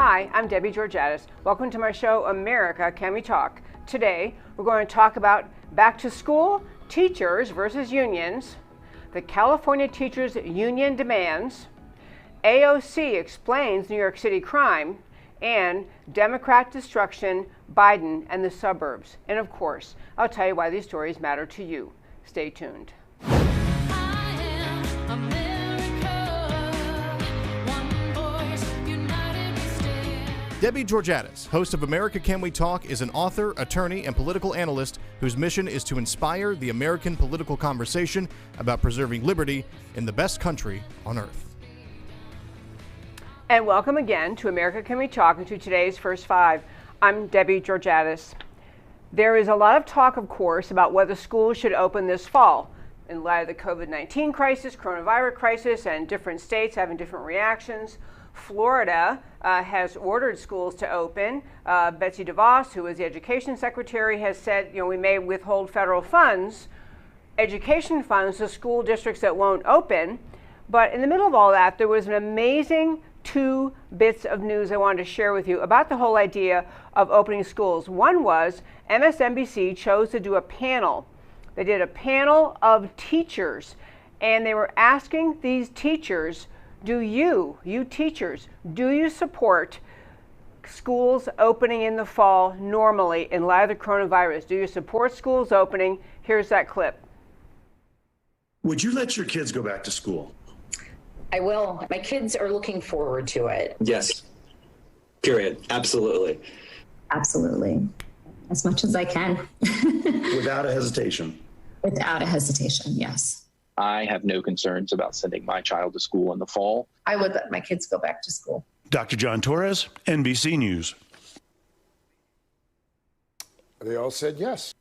Hi, I'm Debbie Georgatos. Welcome to my show, America, Can We Talk? Today, we're going to talk about back to school, teachers versus unions, the California Teachers Union demands, AOC explains New York City crime, and Democrat destruction, Biden and the suburbs. And of course, I'll tell you why these stories matter to you. Stay tuned. Debbie Georgatos, host of America Can We Talk, is an author, attorney, and political analyst whose mission is to inspire the American political conversation about preserving liberty in the best country on earth. And welcome again to America Can We Talk and to today's First Five. I'm Debbie Georgatos. There is a lot of talk, of course, about whether schools should open this fall in light of the COVID-19 crisis, coronavirus crisis, and different states having different reactions. Florida has ordered schools to open. Betsy DeVos, who is the education secretary, has said, we may withhold federal funds, education funds to school districts that won't open. But in the middle of all that, there was an amazing two bits of news I wanted to share with you about the whole idea of opening schools. One was MSNBC chose to do a panel. They did a panel of teachers, and they were asking these teachers, do you teachers, do you support schools opening in the fall normally in light of the coronavirus? Do you support schools opening? Here's that clip. Would you let your kids go back to school? I will. My kids are looking forward to it. Yes. Period. Absolutely. Absolutely. As much as I can. Without a hesitation. Without a hesitation, yes. I have no concerns about sending my child to school in the fall. I would let my kids go back to school. Dr. John Torres, NBC News. They all said yes.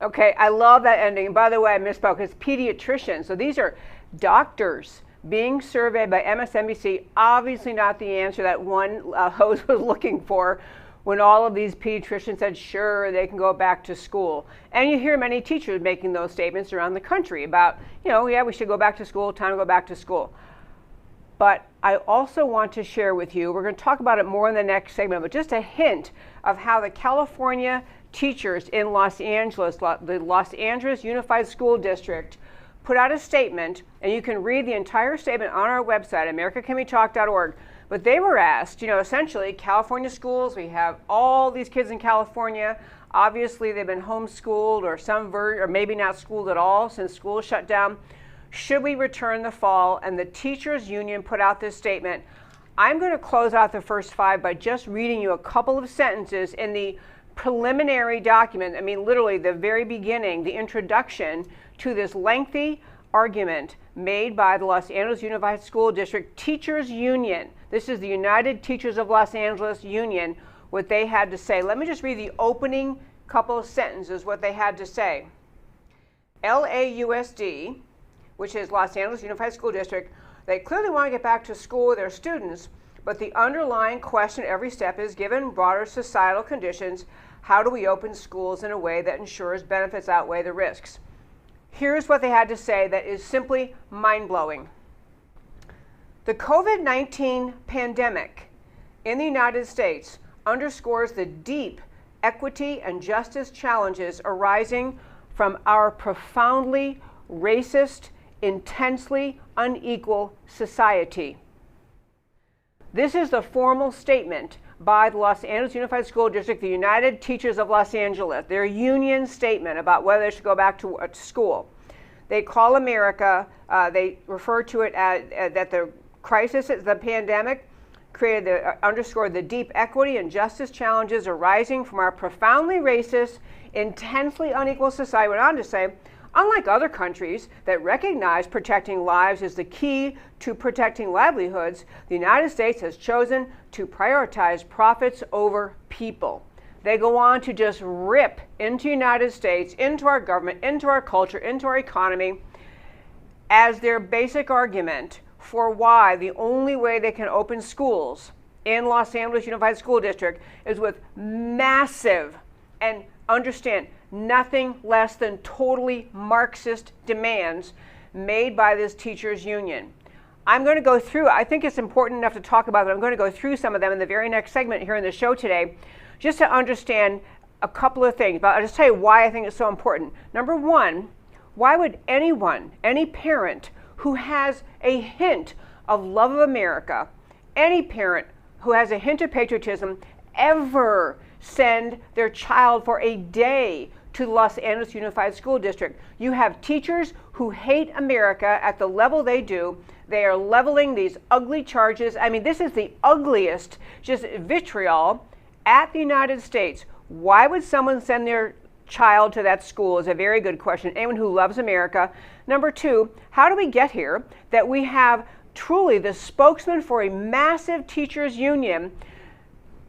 Okay, I love that ending. By the way, I misspoke. It's pediatricians. So these are doctors being surveyed by MSNBC. Obviously not the answer that one host was looking for when all of these pediatricians said, sure, they can go back to school. And you hear many teachers making those statements around the country about, yeah, we should go back to school, time to go back to school. But I also want to share with you, we're going to talk about it more in the next segment, but just a hint of how the California teachers in Los Angeles, the Los Angeles Unified School District, put out a statement, and you can read the entire statement on our website, americacanwetalk.org. But they were asked, essentially, California schools, we have all these kids in California. Obviously, they've been homeschooled or maybe not schooled at all since school shut down. Should we return the fall? And the teachers union put out this statement. I'm going to close out the first five by just reading you a couple of sentences in the preliminary document. I mean, literally the very beginning, the introduction to this lengthy argument made by the Los Angeles Unified School District Teachers Union. This is the United Teachers of Los Angeles Union, what they had to say. Let me just read the opening couple of sentences, what they had to say. LAUSD, which is Los Angeles Unified School District, they clearly want to get back to school with their students, but the underlying question at every step is, given broader societal conditions, how do we open schools in a way that ensures benefits outweigh the risks? Here's what they had to say that is simply mind-blowing. The COVID-19 pandemic in the United States underscores the deep equity and justice challenges arising from our profoundly racist, intensely unequal society. This is the formal statement by the Los Angeles Unified School District, the United Teachers of Los Angeles, their union statement about whether they should go back to school. They call America, they refer to it as that the crisis, the pandemic, underscored the deep equity and justice challenges arising from our profoundly racist, intensely unequal society. Went on to say, unlike other countries that recognize protecting lives is the key to protecting livelihoods, the United States has chosen to prioritize profits over people. They go on to just rip into the United States, into our government, into our culture, into our economy, as their basic argument for why the only way they can open schools in Los Angeles Unified School District is with massive, and understand, nothing less than totally Marxist demands made by this teachers union. I'm going to go through, I think it's important enough to talk about, but I'm going to go through some of them in the very next segment here in the show today, just to understand a couple of things. But I'll just tell you why I think it's so important. Number one, why would anyone, any parent who has a hint of love of America, any parent who has a hint of patriotism, ever send their child for a day to the Los Angeles Unified School District? You have teachers who hate America at the level they do. They are leveling these ugly charges. I mean, this is the ugliest, just vitriol at the United States. Why would someone send their child to that school is a very good question. Anyone who loves America. Number two, how do we get here that we have truly the spokesman for a massive teachers union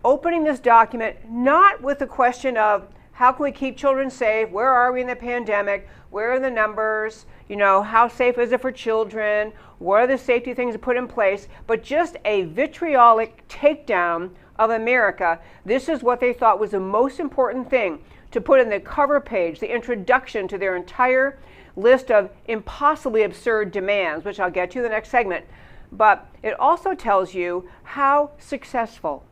opening this document, not with the question of how can we keep children safe, where are we in the pandemic, where are the numbers, how safe is it for children, what are the safety things to put in place, but just a vitriolic takedown of America. This is what they thought was the most important thing to put in the cover page, the introduction to their entire list of impossibly absurd demands, which I'll get to in the next segment. But it also tells you how successful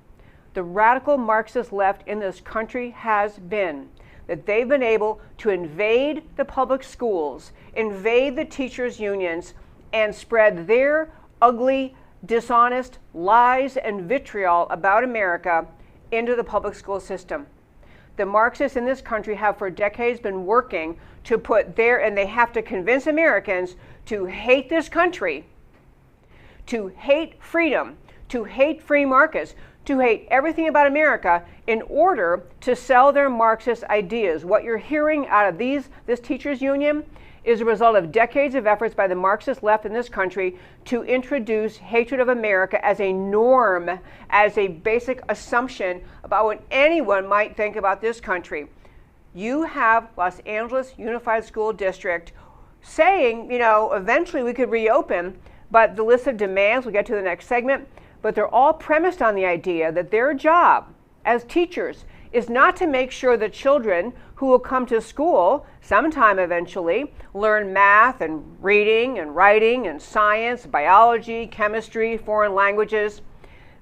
the radical Marxist left in this country has been, that they've been able to invade the public schools, invade the teachers' unions, and spread their ugly, dishonest lies and vitriol about America into the public school system. The Marxists in this country have for decades been working to put and they have to convince Americans to hate this country, to hate freedom, to hate free markets, to hate everything about America in order to sell their Marxist ideas. What you're hearing out of this teachers union is a result of decades of efforts by the Marxist left in this country to introduce hatred of America as a norm, as a basic assumption about what anyone might think about this country. You have Los Angeles Unified School District saying, eventually we could reopen, but the list of demands, we'll get to the next segment, but they're all premised on the idea that their job as teachers is not to make sure that children who will come to school sometime eventually learn math and reading and writing and science, biology, chemistry, foreign languages.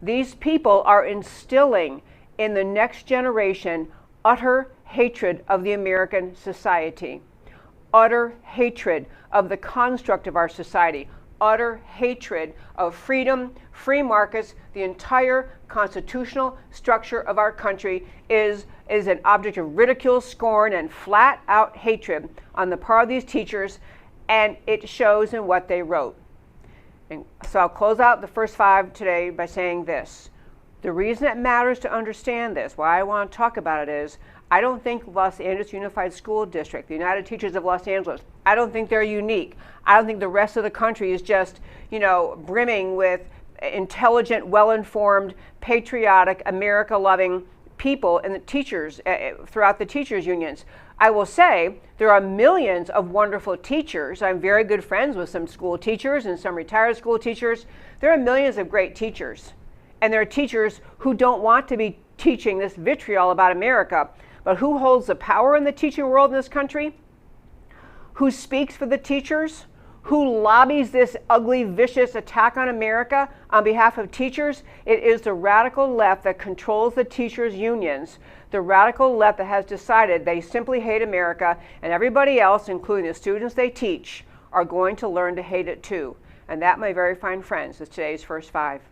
These people are instilling in the next generation utter hatred of the American society, utter hatred of the construct of our society, utter hatred of freedom, free markets. The entire constitutional structure of our country is an object of ridicule, scorn, and flat out hatred on the part of these teachers, and it shows in what they wrote. And so I'll close out the first five today by saying this. The reason it matters to understand this, why I want to talk about it, is I don't think Los Angeles Unified School District, the United Teachers of Los Angeles, I don't think they're unique. I don't think the rest of the country is just, brimming with intelligent, well-informed, patriotic, America-loving people and the teachers throughout the teachers unions. I will say there are millions of wonderful teachers. I'm very good friends with some school teachers and some retired school teachers. There are millions of great teachers. And there are teachers who don't want to be teaching this vitriol about America. But who holds the power in the teaching world in this country? Who speaks for the teachers? Who lobbies this ugly, vicious attack on America on behalf of teachers? It is the radical left that controls the teachers' unions. The radical left that has decided they simply hate America, and everybody else, including the students they teach, are going to learn to hate it too. And that, my very fine friends, is today's first five.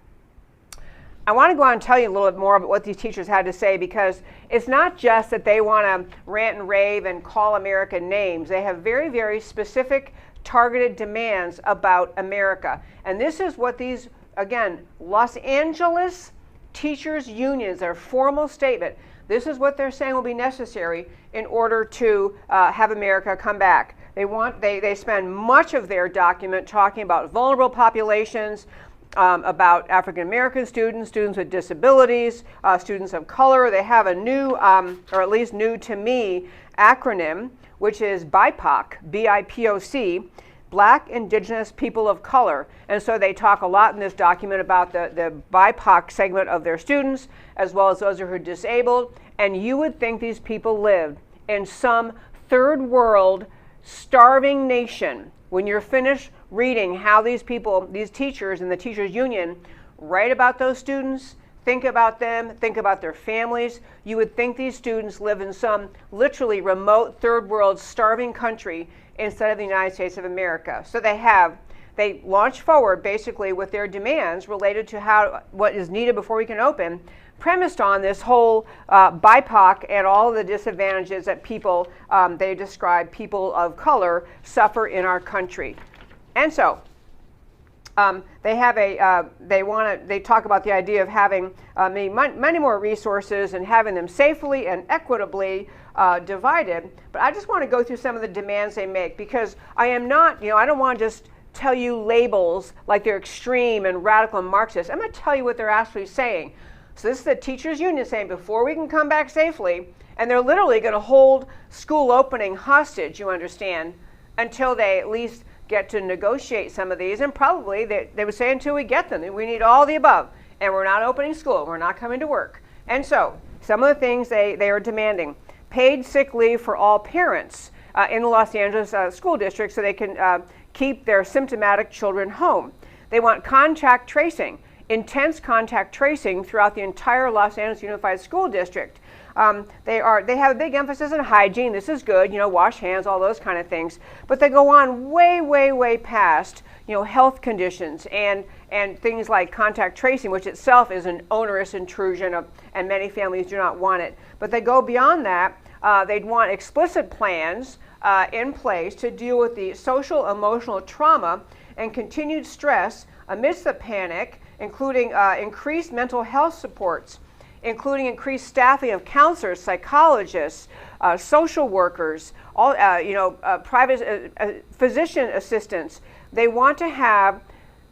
I want to go on and tell you a little bit more about what these teachers had to say, because it's not just that they want to rant and rave and call America names. They have very, very specific, targeted demands about America. And this is what these, again, Los Angeles teachers unions, their formal statement, this is what they're saying will be necessary in order to have America come back. They spend much of their document talking about vulnerable populations, about African American students, students with disabilities, students of color. They have a new, or at least new to me, acronym, which is BIPOC, B-I-P-O-C, Black, Indigenous, People of Color. And so they talk a lot in this document about the BIPOC segment of their students, as well as those who are disabled. And you would think these people lived in some third world, starving nation when you're finished reading how these people, these teachers and the teachers union, write about those students, think about them, think about their families. You would think these students live in some literally remote third world starving country instead of the United States of America. So they launch forward basically with their demands related to what is needed before we can open, premised on this whole BIPOC and all of the disadvantages that people, they describe people of color suffer in our country. And so they have they talk about the idea of having many more resources and having them safely and equitably divided. But I just want to go through some of the demands they make, because I am not, I don't want to just tell you labels like they're extreme and radical and Marxist. I'm going to tell you what they're actually saying. So this is the teachers union saying, before we can come back safely, and they're literally going to hold school opening hostage, you understand, until they at least get to negotiate some of these, and probably they would say until we get them. We need all the above, and we're not opening school, we're not coming to work. And so some of the things they are demanding: paid sick leave for all parents in the Los Angeles school district so they can keep their symptomatic children home. They want contact tracing, intense contact tracing throughout the entire Los Angeles Unified School District. They have a big emphasis on hygiene. This is good, wash hands, all those kind of things. But they go on way past, health conditions and things like contact tracing, which itself is an onerous intrusion and many families do not want it. But they go beyond that. They'd want explicit plans in place to deal with the social, emotional trauma and continued stress amidst the panic, including increased mental health supports, including increased staffing of counselors, psychologists, social workers, all private physician assistants. They want to have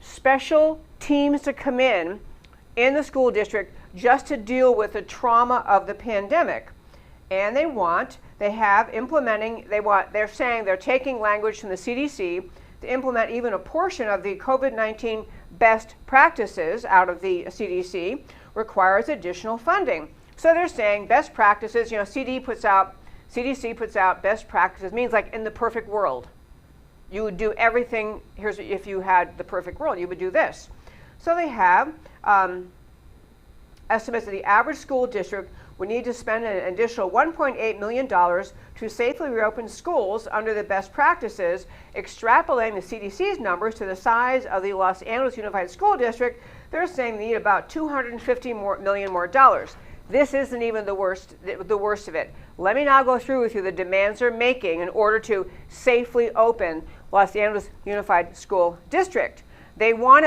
special teams to come in the school district just to deal with the trauma of the pandemic. And they're saying they're taking language from the CDC to implement even a portion of the COVID-19 best practices out of the CDC, requires additional funding. So they're saying best practices, CDC puts out best practices, means like in the perfect world. You would do everything, if you had the perfect world, you would do this. So they have estimates that the average school district would need to spend an additional $1.8 million to safely reopen schools under the best practices, extrapolating the CDC's numbers to the size of the Los Angeles Unified School District. They're saying they need about $250 million more. This isn't even the worst of it. Let me now go through with you the demands they're making in order to safely open Los Angeles Unified School District. They want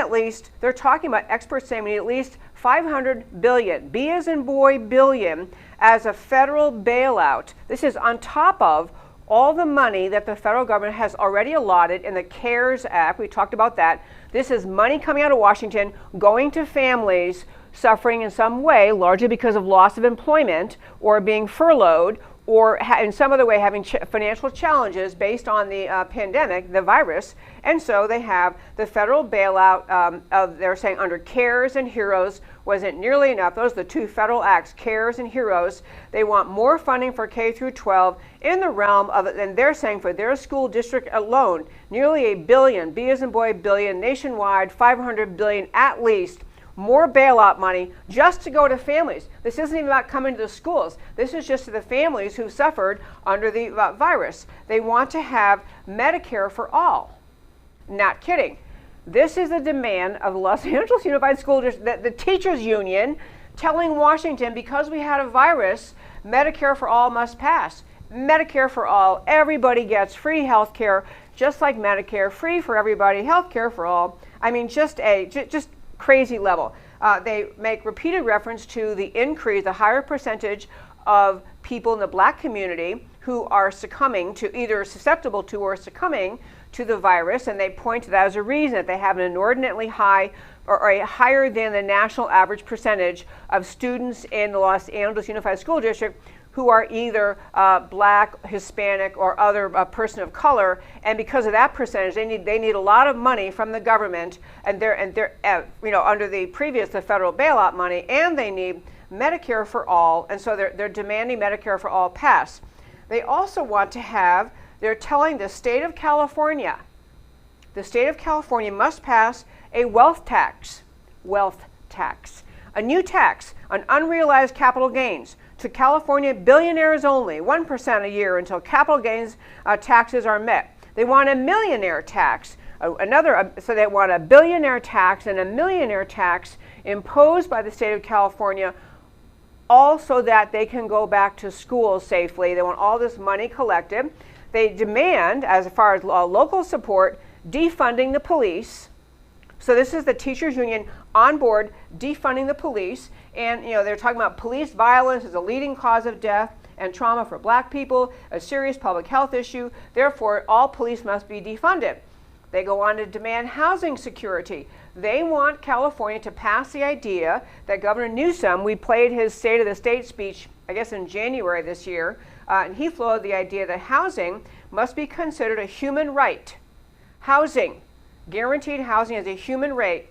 they're talking about, experts saying we need at least $500 billion, B as in boy, billion, as a federal bailout. This is on top of all the money that the federal government has already allotted in the CARES Act. We talked about that. This is money coming out of Washington, going to families suffering in some way, largely because of loss of employment or being furloughed, or in some other way having financial challenges based on the pandemic, the virus. And so they have the federal bailout they're saying under CARES and HEROES wasn't nearly enough. Those are the two federal acts, CARES and HEROES. They want more funding for K through 12 in the realm of, and they're saying for their school district alone, nearly $1 billion, B as in boy, billion, nationwide, $500 billion at least, more bailout money just to go to families. This isn't even about coming to the schools. This is just to the families who suffered under the virus. They want to have Medicare for all. Not kidding. This is a demand of the Los Angeles Unified School District, the teachers union, telling Washington, because we had a virus, Medicare for all must pass. Medicare for all. Everybody gets free health care, just like Medicare, free for everybody, health care for all. I mean, just crazy level. They make repeated reference to the increase, the higher percentage of people in the black community who are succumbing to, either susceptible to or succumbing to the virus, and they point to that as a reason that they have an inordinately high or a higher than the national average percentage of students in the Los Angeles Unified School District who are either black, Hispanic, or other person of color, and because of that percentage, they need a lot of money from the government, and they're under the federal bailout money, and they need Medicare for all, and so they're demanding Medicare for all pass. They also want to have, they're telling the state of California the state of California must pass a wealth tax, a new tax on unrealized capital gains to California billionaires only, 1% a year until capital gains taxes are met. They want a millionaire tax, so they want a billionaire tax and a millionaire tax imposed by the state of California, all so that they can go back to school safely. They want all this money collected. They demand, as far as local support, defunding the police. So this is the teachers union on board defunding the police. And they're talking about police violence as a leading cause of death and trauma for black people, a serious public health issue. Therefore, all police must be defunded. They go on to demand housing security. They want California to pass the idea that Governor Newsom, we played his State of the State speech, I guess in January this year, and he floated the idea that housing must be considered a human right. Housing, guaranteed housing is a human right,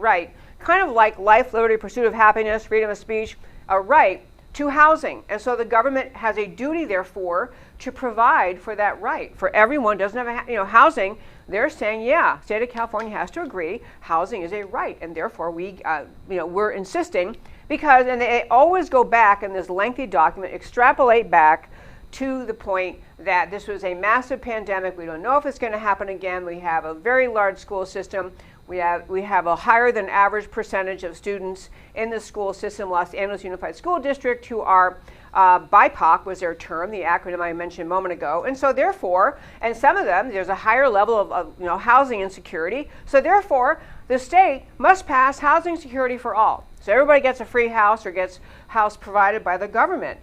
kind of like life, liberty, pursuit of happiness, freedom of speech, a right to housing. And so the government has a duty, therefore, to provide for that right. For everyone doesn't have housing, they're saying, yeah, state of California has to agree housing is a right, and therefore we're insisting because, and they always go back in this lengthy document, extrapolate back to the point that this was a massive pandemic. We don't know if it's going to happen again. We have a very large school system. We have a higher than average percentage of students in the school system, Los Angeles Unified School District, who are BIPOC was their term, the acronym I mentioned a moment ago. And so therefore, and some of them, there's a higher level of housing insecurity. So therefore, the state must pass housing security for all. So everybody gets a free house or gets house provided by the government.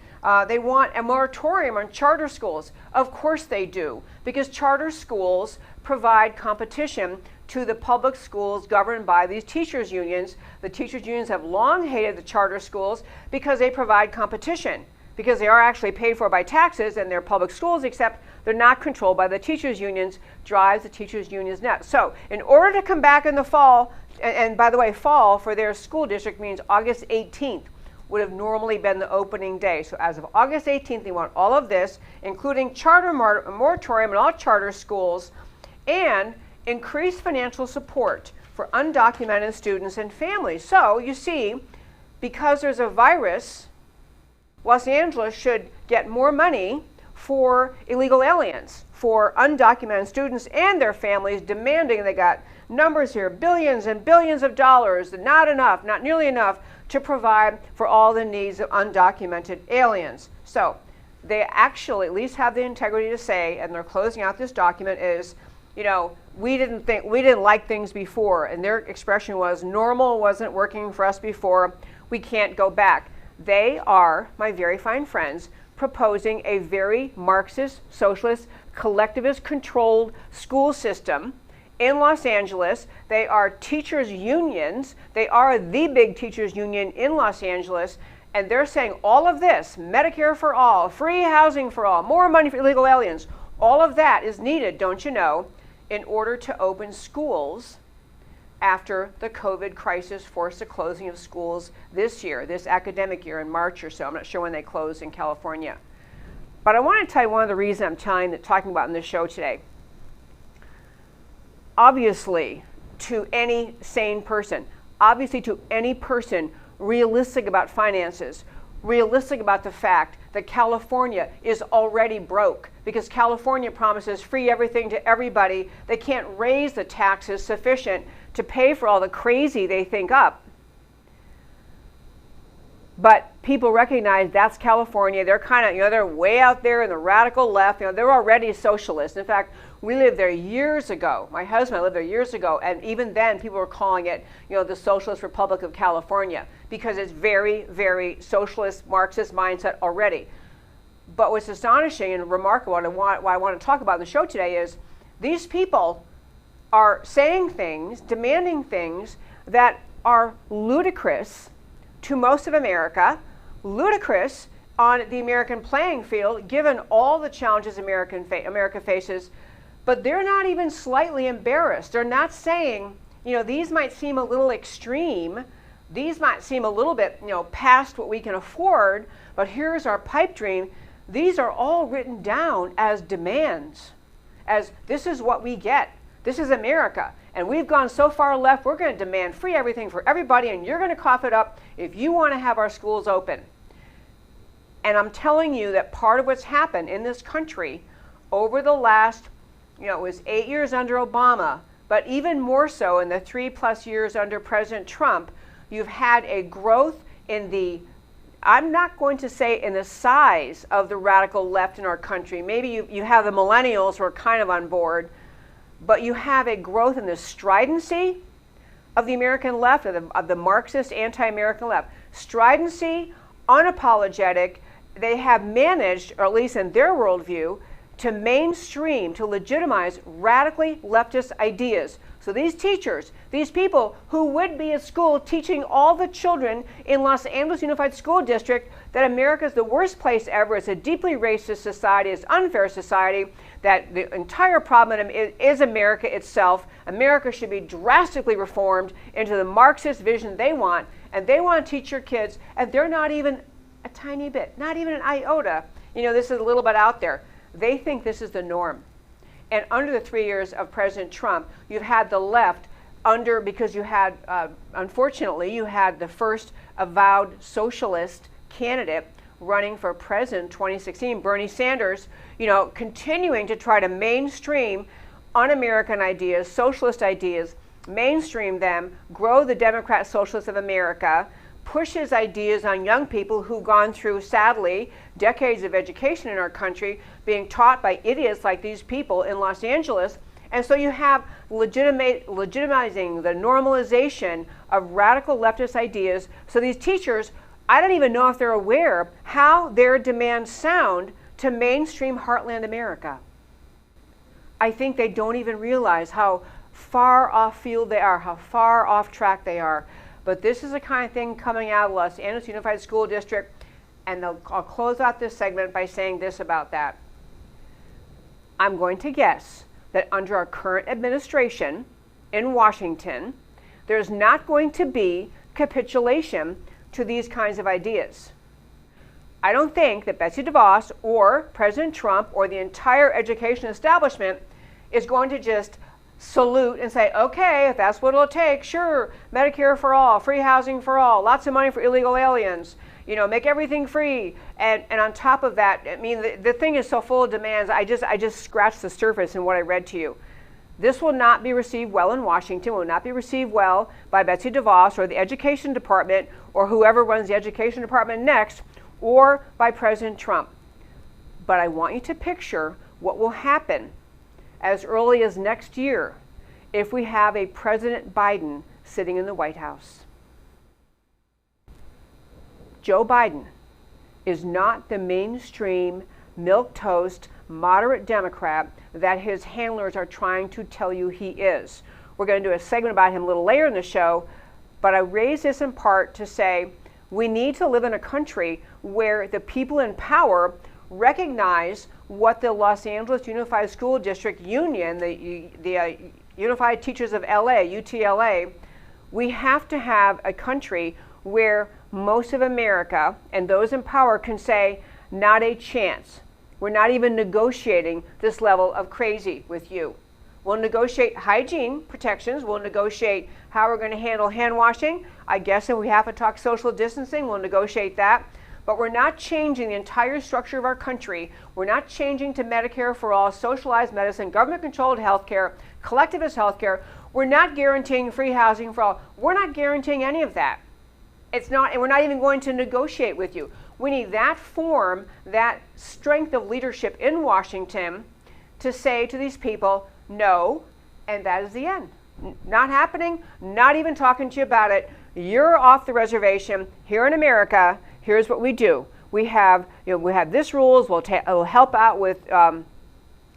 They want a moratorium on charter schools. Of course they do, because charter schools provide competition to the public schools governed by these teachers unions. The teachers unions have long hated the charter schools because they provide competition, because they are actually paid for by taxes and they're public schools, except they're not controlled by the teachers unions, drives the teachers unions nuts. So in order to come back in the fall, and by the way, fall for their school district means August 18th, would have normally been the opening day. So as of August 18th, they want all of this, including charter moratorium in all charter schools, and increased financial support for undocumented students and families. So you see, because there's a virus, Los Angeles should get more money for illegal aliens, for undocumented students and their families, demanding, they got numbers here, billions and billions of dollars, not enough, not nearly enough to provide for all the needs of undocumented aliens. So they actually at least have the integrity to say, and they're closing out this document, is, we didn't like things before, and their expression was, normal wasn't working for us before, we can't go back. They are, my very fine friends, proposing a very Marxist, socialist, collectivist controlled school system in Los Angeles. They are teachers unions. They are the big teachers union in Los Angeles. And they're saying all of this, Medicare for all, free housing for all, more money for illegal aliens, all of that is needed, don't you know, in order to open schools after the COVID crisis forced the closing of schools this year, this academic year in March or so. I'm not sure when they closed in California. But I want to tell you one of the reasons I'm talking about in this show today. Obviously, to any sane person, obviously to any person realistic about finances, realistic about the fact that California is already broke because California promises free everything to everybody. They can't raise the taxes sufficient to pay for all the crazy they think up. But people recognize that's California. They're kind of, they're way out there in the radical left. They're already socialists. In fact, we lived there years ago. My husband lived there years ago, and even then people were calling it, the Socialist Republic of California, because it's very, very socialist, Marxist mindset already. But what's astonishing and remarkable, and what I want to talk about in the show today, is these people are saying things, demanding things that are ludicrous to most of America, ludicrous on the American playing field, given all the challenges America faces. But they're not even slightly embarrassed. They're not saying, these might seem a little extreme. These might seem a little bit, past what we can afford, but here's our pipe dream. These are all written down as demands, as this is what we get. This is America. And we've gone so far left, we're going to demand free everything for everybody, and you're going to cough it up if you want to have our schools open. And I'm telling you that part of what's happened in this country over the last, it was 8 years under Obama, but even more so in the 3+ years under President Trump, you've had a growth in the, I'm not going to say in the size of the radical left in our country. Maybe you have the millennials who are kind of on board, but you have a growth in the stridency of the American left, of the Marxist anti-American left. Stridency, unapologetic. They have managed, or at least in their worldview, to mainstream, to legitimize radically leftist ideas. So these teachers, these people who would be at school teaching all the children in Los Angeles Unified School District that America is the worst place ever, it's a deeply racist society, it's an unfair society, that the entire problem is America itself. America should be drastically reformed into the Marxist vision they want, and they want to teach your kids, and they're not even a tiny bit, not even an iota. This is a little bit out there. They think this is the norm. And under the 3 years of President Trump, you've had the left because you had, unfortunately, you had the first avowed socialist candidate running for president in 2016, Bernie Sanders, continuing to try to mainstream un-American ideas, socialist ideas, mainstream them, grow the Democrat Socialists of America, push his ideas on young people who've gone through, sadly, decades of education in our country, being taught by idiots like these people in Los Angeles. And so you have legitimizing the normalization of radical leftist ideas. So these teachers, I don't even know if they're aware how their demands sound to mainstream heartland America. I think they don't even realize how far off field they are, how far off track they are. But this is the kind of thing coming out of Los Angeles Unified School District, and I'll close out this segment by saying this about that. I'm going to guess that under our current administration in Washington, there's not going to be capitulation to these kinds of ideas. I don't think that Betsy DeVos or President Trump or the entire education establishment is going to just salute and say, okay, if that's what it'll take, sure, Medicare for all, free housing for all, lots of money for illegal aliens, make everything free. And on top of that, the thing is so full of demands, I just scratched the surface in what I read to you. This will not be received well in Washington, will not be received well by Betsy DeVos or the Education Department or whoever runs the Education Department next, or by President Trump. But I want you to picture what will happen as early as next year if we have a President Biden sitting in the White House. Joe Biden is not the mainstream, milquetoast, moderate Democrat that his handlers are trying to tell you he is. We're going to do a segment about him a little later in the show, but I raise this in part to say we need to live in a country where the people in power recognize what the Los Angeles Unified School District Union, the Unified Teachers of LA, UTLA, we have to have a country where most of America and those in power can say, not a chance. We're not even negotiating this level of crazy with you. We'll negotiate hygiene protections. We'll negotiate how we're going to handle hand washing. I guess if we have to talk social distancing, we'll negotiate that. But we're not changing the entire structure of our country. We're not changing to Medicare for all, socialized medicine, government-controlled healthcare, collectivist healthcare. We're not guaranteeing free housing for all. We're not guaranteeing any of that. It's not, and we're not even going to negotiate with you. We need that form, that strength of leadership in Washington to say to these people, no, and that is the end. Not happening, not even talking to you about it. You're off the reservation. Here in America, here's what we do. We have, we have this rules. We'll help out with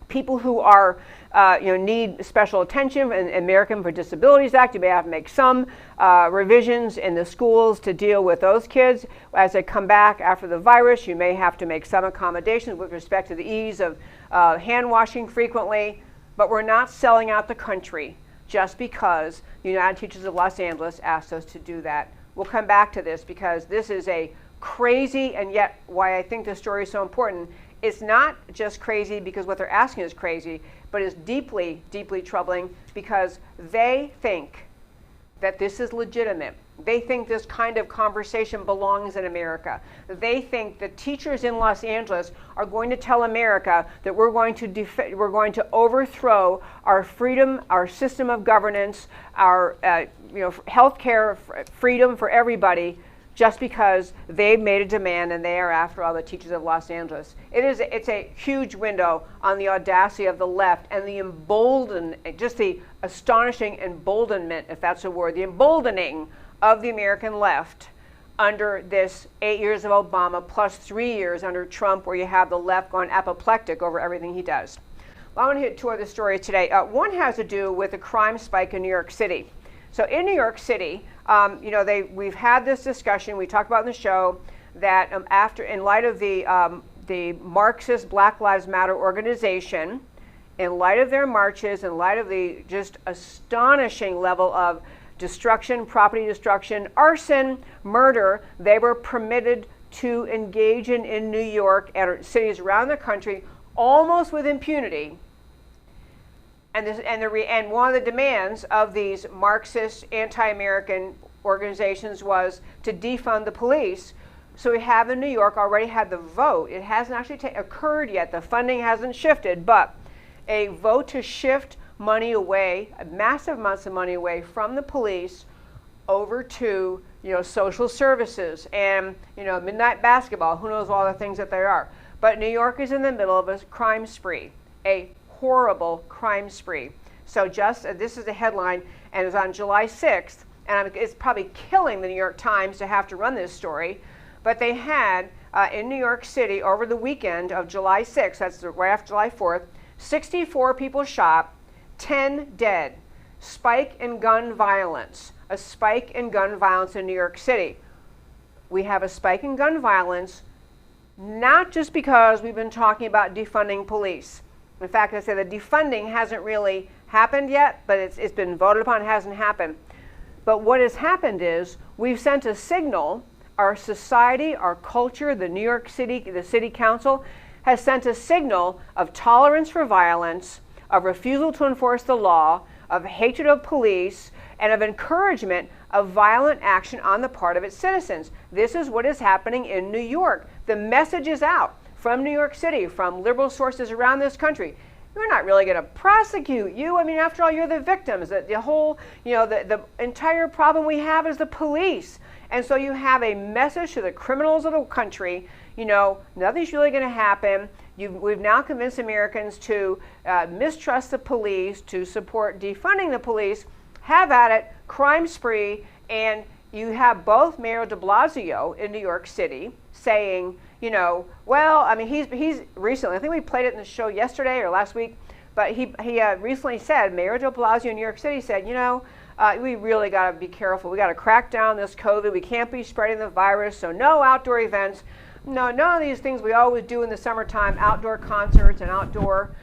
people who are, need special attention. In the American with Disabilities Act, you may have to make some revisions in the schools to deal with those kids. As they come back after the virus, you may have to make some accommodations with respect to the ease of hand washing frequently. But we're not selling out the country just because the United Teachers of Los Angeles asked us to do that. We'll come back to this because this is a crazy, and yet why I think this story is so important. it's not just crazy because what they're asking is crazy, but it's deeply, deeply troubling because they think that this is legitimate. They think this kind of conversation belongs in America. They think that teachers in Los Angeles are going to tell America that we're going to overthrow our freedom, our system of governance, our healthcare freedom for everybody, just because they've made a demand and they are after all the teachers of Los Angeles. It's a huge window on the audacity of the left and the astonishing emboldenment, if that's a word, the emboldening of the American left under this 8 years of Obama plus 3 years under Trump, where you have the left going apoplectic over everything he does. Well, I want to hit two other stories today. One has to do with the crime spike in New York City. So in New York City, we've had this discussion. We talked about in the show that in light of the Marxist Black Lives Matter organization, in light of their marches, in light of the just astonishing level of destruction, property destruction, arson, murder, they were permitted to engage in New York and cities around the country almost with impunity. And one of the demands of these Marxist anti-American organizations was to defund the police. So we have in New York already had the vote. It hasn't actually occurred yet. The funding hasn't shifted, but a vote to shift money away, massive amounts of money away from the police over to social services and midnight basketball. Who knows all the things that there are? But New York is in the middle of a crime spree, a horrible crime spree. So this is the headline, and it's on July 6th, and it's probably killing the New York Times to have to run this story. But they had in New York City over the weekend of July 6th, that's right after July 4th, 64 people shot, 10 dead. Spike in gun violence. A spike in gun violence in New York City. We have a spike in gun violence not just because we've been talking about defunding police. In fact, I say the defunding hasn't really happened yet, but it's been voted upon, it hasn't happened. But what has happened is we've sent a signal, our society, our culture, the New York City, the city council has sent a signal of tolerance for violence, of refusal to enforce the law, of hatred of police, and of encouragement of violent action on the part of its citizens. This is what is happening in New York. The message is out from New York City, from liberal sources around this country. We're not really going to prosecute you. I mean, after all, you're the victims. The whole, the entire problem we have is the police. And so you have a message to the criminals of the country, nothing's really going to happen. We've now convinced Americans to mistrust the police, to support defunding the police. Have at it, crime spree. And you have both Mayor de Blasio in New York City saying, he's recently, I think we played it in the show yesterday or last week, but he recently said, Mayor de Blasio in New York City said, we really got to be careful. We got to crack down this COVID. We can't be spreading the virus, so no outdoor events. No, none of these things we always do in the summertime, outdoor concerts and outdoor,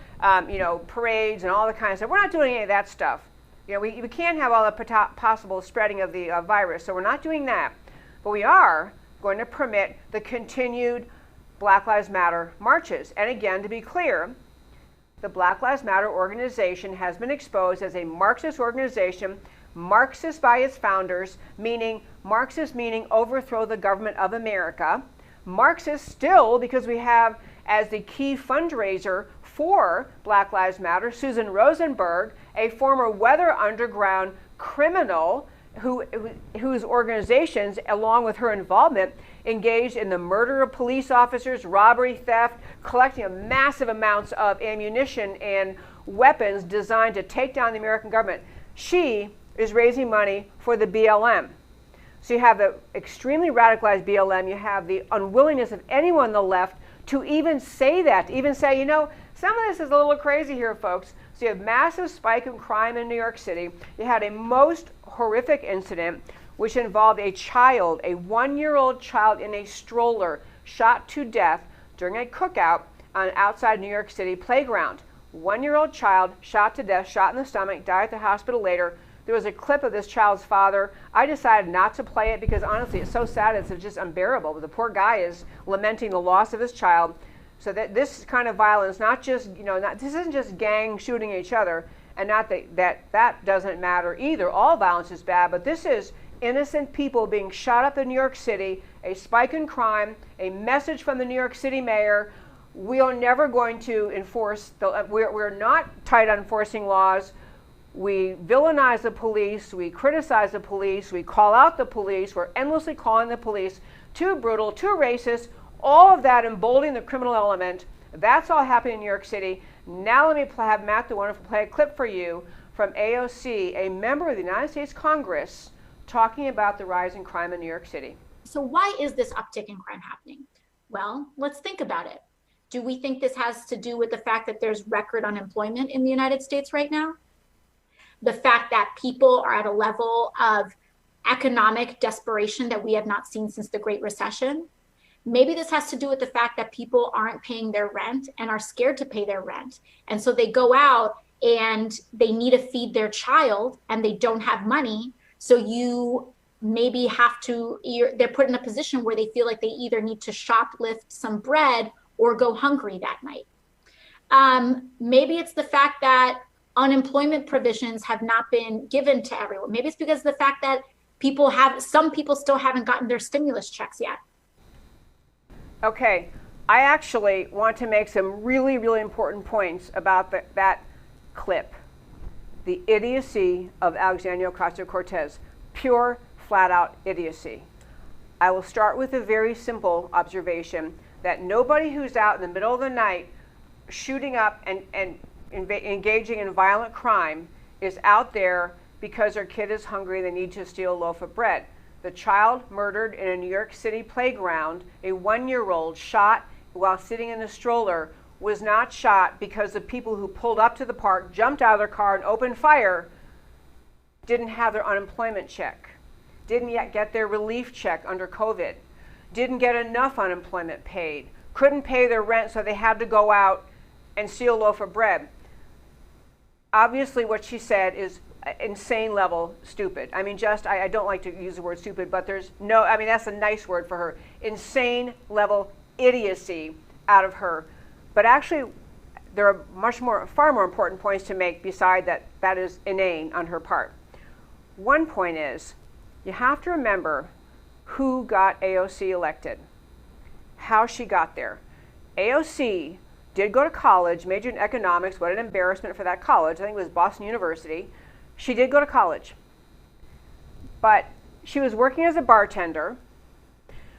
parades and all the kind of stuff. We're not doing any of that stuff. We can't have all the possible spreading of the virus, so we're not doing that. But we are going to permit the continued Black Lives Matter marches. And again, to be clear, the Black Lives Matter organization has been exposed as a Marxist organization, Marxist by its founders, Marxist meaning overthrow the government of America. Marxist still, because we have as the key fundraiser for Black Lives Matter, Susan Rosenberg, a former Weather Underground criminal whose organizations, along with her involvement, engaged in the murder of police officers, robbery, theft, collecting massive amounts of ammunition and weapons designed to take down the American government. She is raising money for the BLM. So you have the extremely radicalized BLM, you have the unwillingness of anyone on the left to even say that, to even say, some of this is a little crazy here, folks. So you have massive spike in crime in New York City. You had a most horrific incident which involved a child, a 1-year-old child in a stroller, shot to death during a cookout on an outside New York City playground. 1-year-old child shot to death, shot in the stomach, died at the hospital later. There was a clip of this child's father. I decided not to play it because honestly, it's so sad, it's just unbearable. The poor guy is lamenting the loss of his child. So that this kind of violence, not just, this isn't just gang shooting each other, and not that doesn't matter either. All violence is bad, but this is innocent people being shot up in New York City, a spike in crime, a message from the New York City mayor. We are never going to enforce, we're not tight on enforcing laws. We villainize the police, we criticize the police, we call out the police, we're endlessly calling the police too brutal, too racist, all of that emboldening the criminal element. That's all happening in New York City. Now let me have Matt the Wonderful play a clip for you from AOC, a member of the United States Congress, talking about the rise in crime in New York City. So why is this uptick in crime happening? Well, let's think about it. Do we think this has to do with the fact that there's record unemployment in the United States right now? The fact that people are at a level of economic desperation that we have not seen since the Great Recession? Maybe this has to do with the fact that people aren't paying their rent and are scared to pay their rent. And so they go out and they need to feed their child and they don't have money. So you maybe they're put in a position where they feel like they either need to shoplift some bread or go hungry that night. Maybe it's the fact that unemployment provisions have not been given to everyone. Maybe it's because of the fact that some people still haven't gotten their stimulus checks yet. Okay, I actually want to make some really, really important points about that clip. The idiocy of Alexandria Ocasio-Cortez, pure, flat-out idiocy. I will start with a very simple observation that nobody who's out in the middle of the night shooting up and engaging in violent crime is out there because their kid is hungry and they need to steal a loaf of bread. The child murdered in a New York City playground, a 1-year-old shot while sitting in a stroller, was not shot because the people who pulled up to the park, jumped out of their car and opened fire, didn't have their unemployment check, didn't yet get their relief check under COVID, didn't get enough unemployment paid, couldn't pay their rent, so they had to go out and steal a loaf of bread. Obviously what she said is insane level stupid. I mean, I don't like to use the word stupid, but that's a nice word for her. Insane level idiocy out of her. But actually, there are far more important points to make beside that is inane on her part. One point is, you have to remember who got AOC elected, how she got there. AOC did go to college, majored in economics. What an embarrassment for that college. I think it was Boston University. She did go to college, but she was working as a bartender.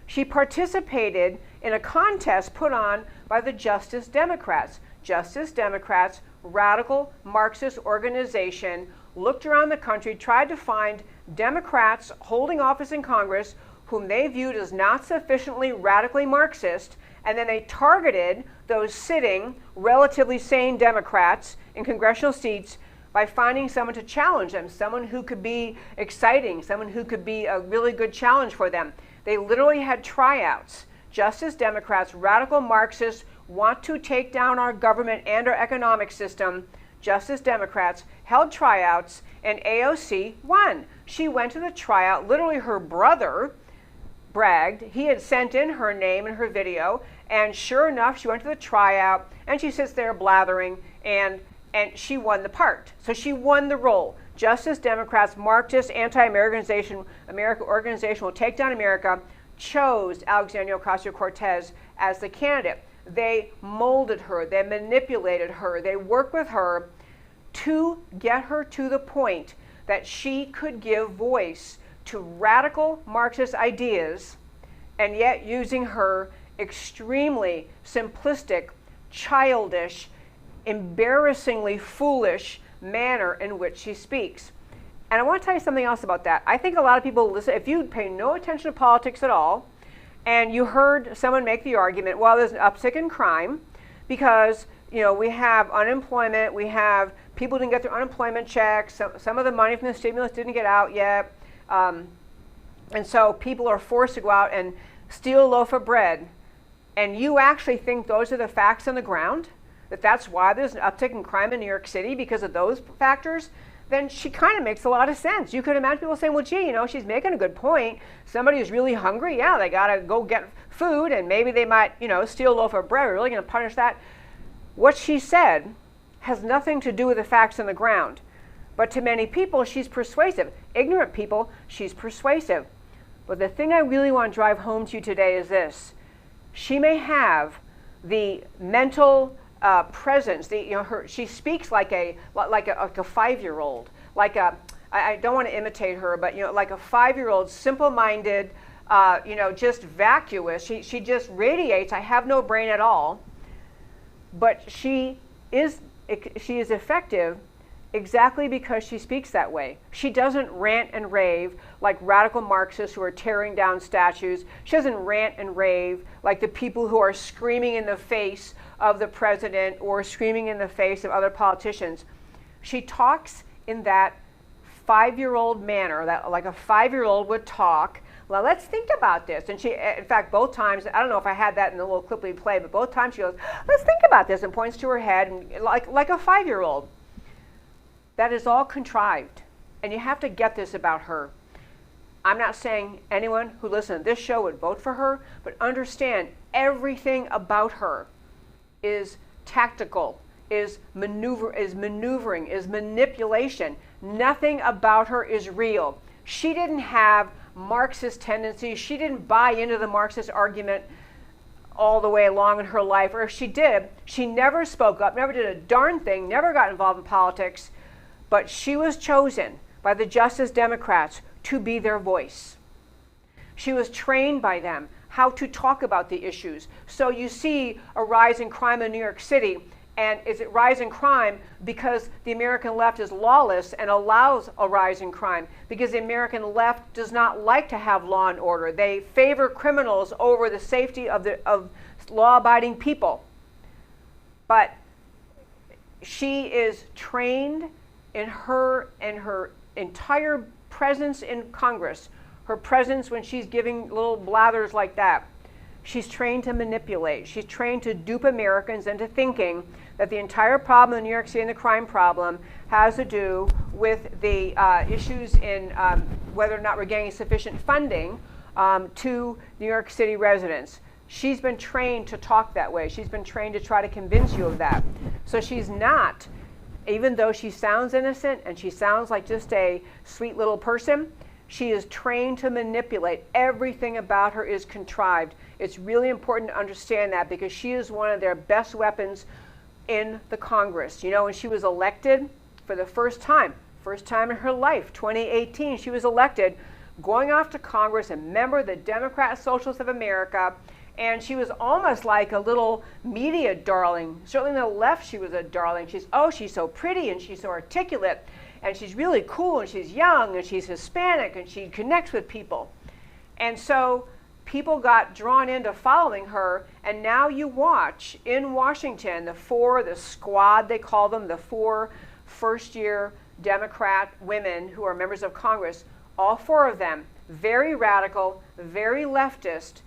She participated in a contest put on by the Justice Democrats. Justice Democrats, radical Marxist organization, looked around the country, tried to find Democrats holding office in Congress whom they viewed as not sufficiently radically Marxist, and then they targeted those sitting, relatively sane Democrats in congressional seats by finding someone to challenge them, someone who could be exciting, someone who could be a really good challenge for them. They literally had tryouts. Justice Democrats, radical Marxists, want to take down our government and our economic system. Justice Democrats held tryouts, and AOC won. She went to the tryout. Literally, her brother bragged. He had sent in her name and her video, and sure enough, she went to the tryout, and she sits there blathering, and she won the part. So she won the role. Justice Democrats, Marxist, anti-American organization will take down America, chose Alexandria Ocasio-Cortez as the candidate. They molded her, they manipulated her, they worked with her to get her to the point that she could give voice to radical Marxist ideas, and yet using her extremely simplistic, childish, embarrassingly foolish manner in which she speaks. And I want to tell you something else about that. I think a lot of people listen, if you pay no attention to politics at all, and you heard someone make the argument, well, there's an uptick in crime because, we have unemployment, we have people didn't get their unemployment checks, some of the money from the stimulus didn't get out yet, and so people are forced to go out and steal a loaf of bread. And you actually think those are the facts on the ground? That's why there's an uptick in crime in New York City because of those factors? then she kind of makes a lot of sense. You could imagine people saying, well, gee, she's making a good point. Somebody who's really hungry, yeah, they got to go get food, and maybe they might, steal a loaf of bread. We're really going to punish that. What she said has nothing to do with the facts on the ground. But to many people, she's persuasive. Ignorant people, she's persuasive. But the thing I really want to drive home to you today is this. She may have the mental presence. She speaks like a 5-year-old. I don't want to imitate her, but like a 5-year-old, simple-minded, just vacuous. She just radiates. I have no brain at all. But she is effective exactly because she speaks that way. She doesn't rant and rave like radical Marxists who are tearing down statues. She doesn't rant and rave like the people who are screaming in the face of the president or screaming in the face of other politicians. She talks in that 5-year-old manner, that like a 5-year-old would talk. Well, let's think about this. And she, in fact, both times, I don't know if I had that in the little clip we played, but both times she goes, let's think about this, and points to her head and like a 5-year-old. That is all contrived. And you have to get this about her. I'm not saying anyone who listens to this show would vote for her, but understand everything about her is tactical, is maneuvering, is manipulation. Nothing about her is real. She didn't have Marxist tendencies. She didn't buy into the Marxist argument all the way along in her life. Or if she did, she never spoke up, never did a darn thing, never got involved in politics. But she was chosen by the Justice Democrats to be their voice. She was trained by them how to talk about the issues. So you see a rise in crime in New York City. And is it rise in crime because the American left is lawless and allows a rise in crime? Because the American left does not like to have law and order. They favor criminals over the safety of law-abiding people. But she is trained in her entire presence in Congress, her presence when she's giving little blathers like that. She's trained to manipulate. She's trained to dupe Americans into thinking that the entire problem in New York City and the crime problem has to do with the issues in whether or not we're getting sufficient funding to New York City residents. She's been trained to talk that way. She's been trained to try to convince you of that. So she's not, even though she sounds innocent and she sounds like just a sweet little person, she is trained to manipulate. Everything about her is contrived. It's really important to understand that because she is one of their best weapons in the Congress. When she was elected for the first time in her life, 2018, she was elected, going off to Congress, a member of the Democrat Socialists of America, and she was almost like a little media darling. Certainly on the left, she was a darling. She's so pretty and she's so articulate and she's really cool and she's young and she's Hispanic and she connects with people. And so people got drawn into following her, and now you watch in Washington, the squad, they call them, the 4 first-year Democrat women who are members of Congress, all 4 of them, very radical, very leftist,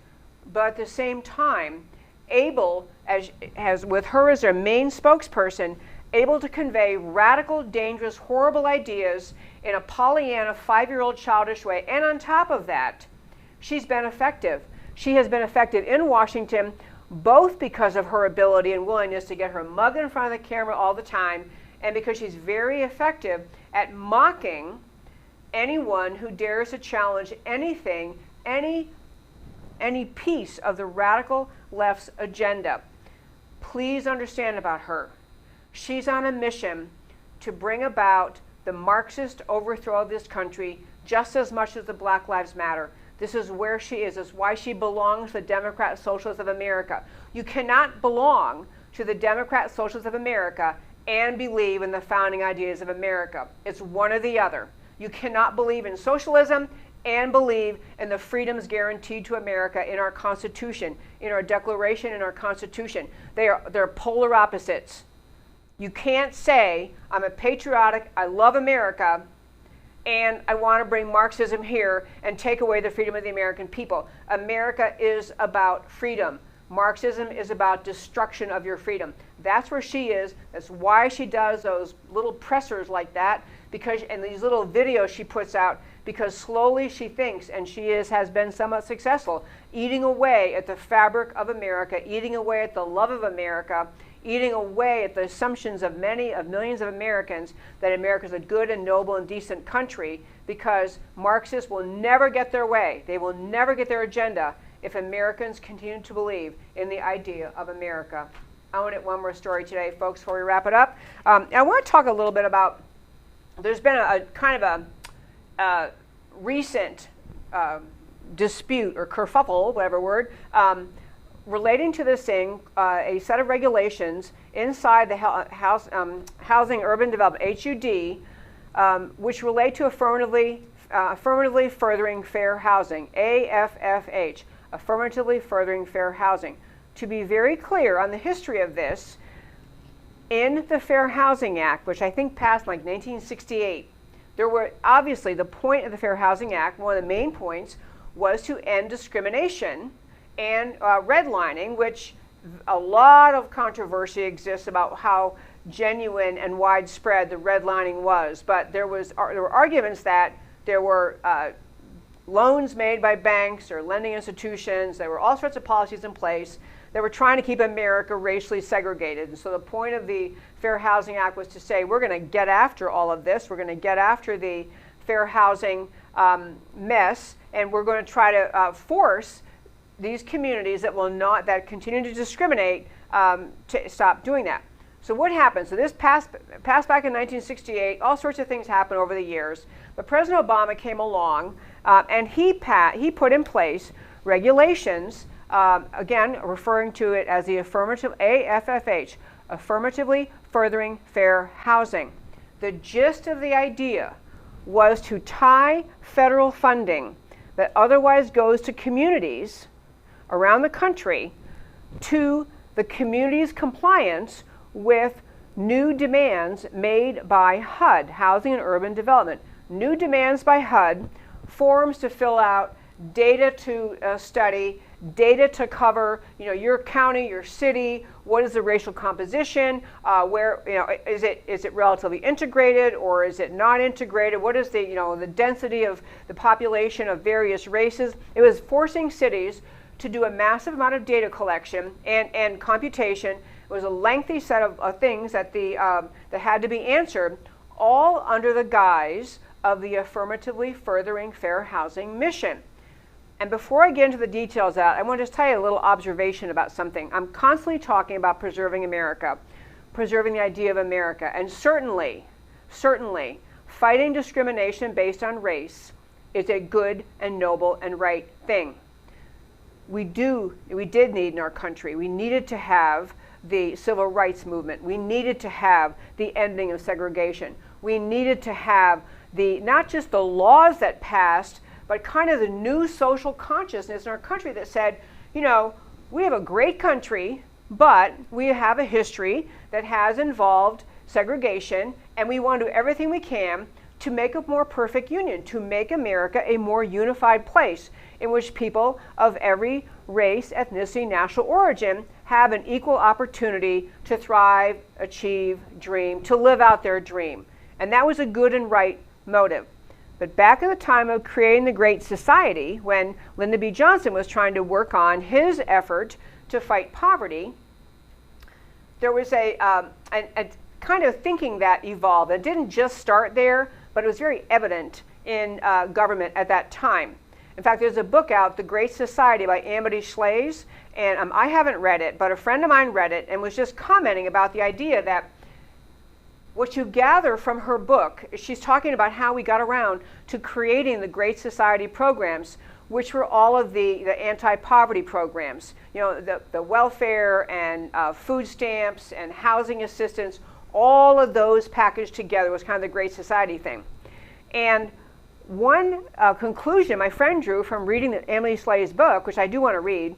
but at the same time, able, as with her as their main spokesperson, able to convey radical, dangerous, horrible ideas in a Pollyanna 5-year-old childish way. And on top of that, she's been effective. She has been effective in Washington, both because of her ability and willingness to get her mug in front of the camera all the time, and because she's very effective at mocking anyone who dares to challenge anything, any piece of the radical left's agenda. Please understand about her. She's on a mission to bring about the Marxist overthrow of this country just as much as the Black Lives Matter. This is where she is. It's why she belongs to the Democrat Socialists of America. You cannot belong to the Democrat Socialists of America and believe in the founding ideas of America. It's one or the other. You cannot believe in socialism and believe in the freedoms guaranteed to America in our Constitution, in our Declaration, in our Constitution. They're polar opposites. You can't say, I'm a patriotic, I love America, and I want to bring Marxism here and take away the freedom of the American people. America is about freedom. Marxism is about destruction of your freedom. That's where she is. That's why she does those little pressers like that, because, and these little videos she puts out, because slowly she thinks, and she has been somewhat successful, eating away at the fabric of America, eating away at the love of America, eating away at the assumptions of millions of Americans that America is a good and noble and decent country, because Marxists will never get their way. They will never get their agenda if Americans continue to believe in the idea of America. I want to get one more story today, folks, before we wrap it up. I want to talk a little bit about, there's been a kind of a recent dispute or kerfuffle, whatever word, relating to this thing, a set of regulations inside the Housing Urban Development, HUD, which relate to affirmatively furthering fair housing, AFFH, affirmatively furthering fair housing. To be very clear on the history of this, in the Fair Housing Act, which I think passed like 1968, there were obviously the point of the Fair Housing Act, one of the main points was to end discrimination and redlining, which a lot of controversy exists about how genuine and widespread the redlining was. But there were arguments that there were loans made by banks or lending institutions. There were all sorts of policies in place that were trying to keep America racially segregated. And so the point of the Fair Housing Act was to say, we're going to get after all of this. We're going to get after the fair housing mess, and we're going to try to force these communities that continue to discriminate to stop doing that. So what happened? So this passed back in 1968. All sorts of things happened over the years. But President Obama came along, and he put in place regulations, again, referring to it as the AFFH, affirmatively furthering fair housing. The gist of the idea was to tie federal funding that otherwise goes to communities around the country to the community's compliance with new demands made by HUD, Housing and Urban Development. New demands by HUD, forms to fill out, data to study, data to cover, your county, your city, what is the racial composition, where, is it relatively integrated or is it not integrated? What is the density of the population of various races? It was forcing cities to do a massive amount of data collection and computation. It was a lengthy set of things that that had to be answered, all under the guise of the affirmatively furthering fair housing mission. And before I get into the details of that, I want to just tell you a little observation about something. I'm constantly talking about preserving America, preserving the idea of America, and certainly, fighting discrimination based on race is a good and noble and right thing. We did need in our country, we needed to have the civil rights movement. We needed to have the ending of segregation. We needed to have not just the laws that passed, but kind of the new social consciousness in our country that said, we have a great country, but we have a history that has involved segregation, and we want to do everything we can to make a more perfect union, to make America a more unified place in which people of every race, ethnicity, national origin have an equal opportunity to thrive, achieve, dream, to live out their dream. And that was a good and right motive. But back in the time of creating the Great Society, when Lyndon B. Johnson was trying to work on his effort to fight poverty, there was a kind of thinking that evolved. It didn't just start there, but it was very evident in government at that time. In fact, there's a book out, The Great Society by Amity Shlaes, and I haven't read it, but a friend of mine read it and was just commenting about the idea that what you gather from her book, she's talking about how we got around to creating the Great Society programs, which were all of the anti-poverty programs, the welfare and food stamps and housing assistance, all of those packaged together was kind of the Great Society thing. And one conclusion my friend drew from reading Emily Slay's book, which I do want to read,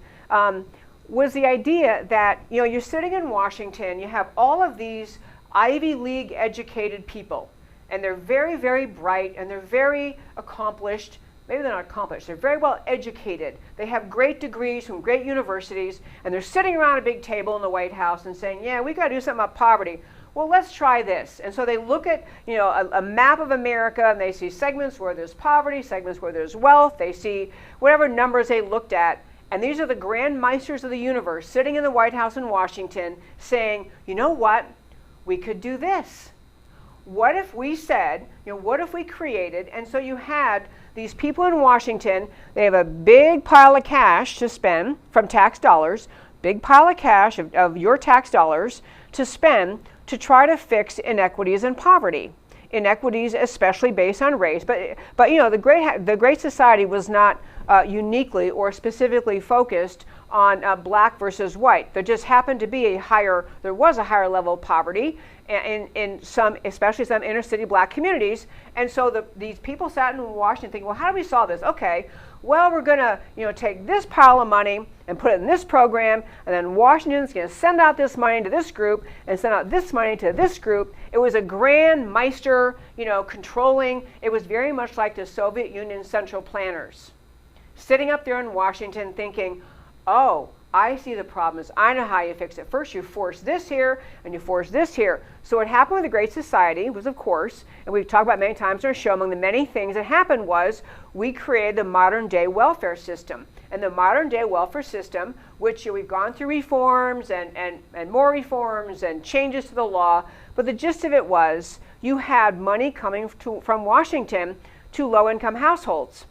was the idea that you're sitting in Washington, you have all of these Ivy League educated people, and they're very, very bright and they're very accomplished, maybe they're not accomplished, they're very well educated. They have great degrees from great universities, and they're sitting around a big table in the White House and saying, yeah, we got to do something about poverty. Well, let's try this. And so they look at, a map of America, and they see segments where there's poverty, segments where there's wealth. They see whatever numbers they looked at. And these are the grand meisters of the universe sitting in the White House in Washington saying, you know what? We could do this. What if we said, what if we created, and so you had these people in Washington, they have a big pile of cash to spend from tax dollars, big pile of cash of your tax dollars to spend to try to fix inequities and poverty. Inequities especially based on race. But the Great Society was not uniquely or specifically focused on black versus white. There just happened to be there was a higher level of poverty in some, especially some inner city black communities. And so these people sat in Washington thinking, well, how do we solve this? Okay, well, we're going to take this pile of money and put it in this program, and then Washington's going to send out this money to this group and send out this money to this group. It was a grand meister, controlling. It was very much like the Soviet Union central planners sitting up there in Washington thinking, oh, I see the problems. I know how you fix it. First, you force this here, and you force this here. So what happened with the Great Society was, of course, and we've talked about many times in our show, among the many things that happened was we created the modern-day welfare system. And the modern-day welfare system, which we've gone through reforms and more reforms and changes to the law, but the gist of it was you had money coming from Washington to low-income households.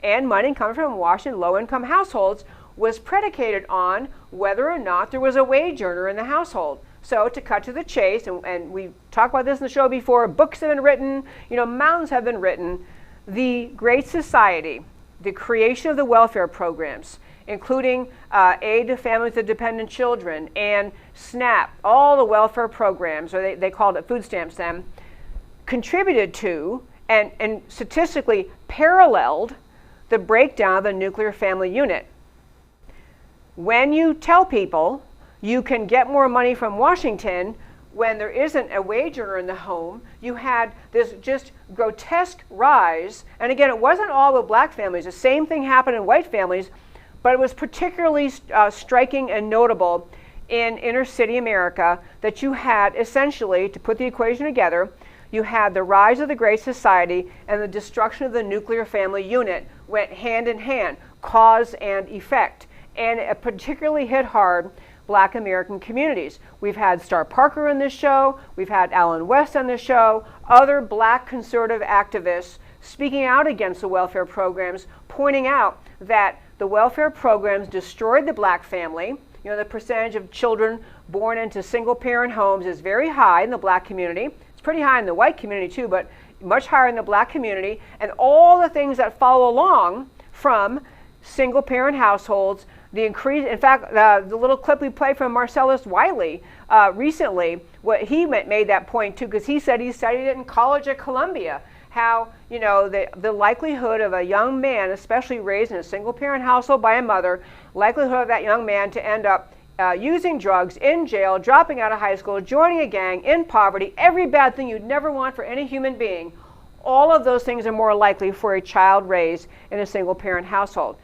And money coming from Washington low-income households was predicated on whether or not there was a wage earner in the household. So to cut to the chase, and we talked about this in the show before, books have been written, mountains have been written, the Great Society, the creation of the welfare programs, including aid to families with dependent children and SNAP, all the welfare programs, or they called it food stamps then, contributed to and statistically paralleled the breakdown of the nuclear family unit. When you tell people you can get more money from Washington when there isn't a wage earner in the home, you had this just grotesque rise. And again, it wasn't all with black families. The same thing happened in white families, but it was particularly striking and notable in inner city America that you had essentially, to put the equation together, you had the rise of the Great Society and the destruction of the nuclear family unit went hand in hand, cause and effect. And it particularly hit hard black American communities. We've had Star Parker on this show, we've had Alan West on this show, other black conservative activists speaking out against the welfare programs, pointing out that the welfare programs destroyed the black family. The percentage of children born into single parent homes is very high in the black community. It's pretty high in the white community too, but much higher in the black community, and all the things that follow along from single parent households. The increase, in fact, the little clip we played from Marcellus Wiley recently, what he made that point too, because he said he studied it in college at Columbia, how the likelihood of a young man, especially raised in a single parent household by a mother, likelihood of that young man to end up using drugs, in jail, dropping out of high school, joining a gang, in poverty, every bad thing you'd never want for any human being, all of those things are more likely for a child raised in a single parent household.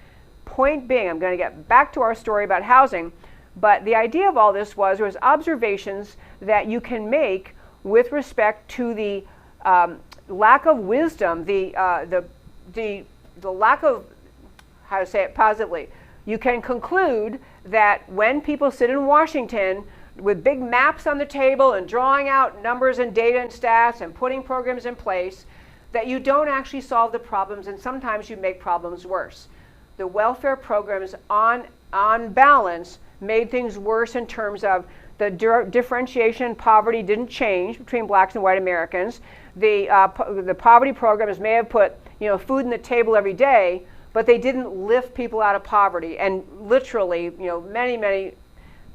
Point being, I'm going to get back to our story about housing, but the idea of all this was there was observations that you can make with respect to the lack of wisdom, the lack of, how to say it positively. You can conclude that when people sit in Washington with big maps on the table and drawing out numbers and data and stats and putting programs in place, that you don't actually solve the problems, and sometimes you make problems worse. The welfare programs on balance made things worse in terms of the differentiation in poverty didn't change between blacks and white Americans. The poverty programs may have put food on the table every day, but they didn't lift people out of poverty. And literally, many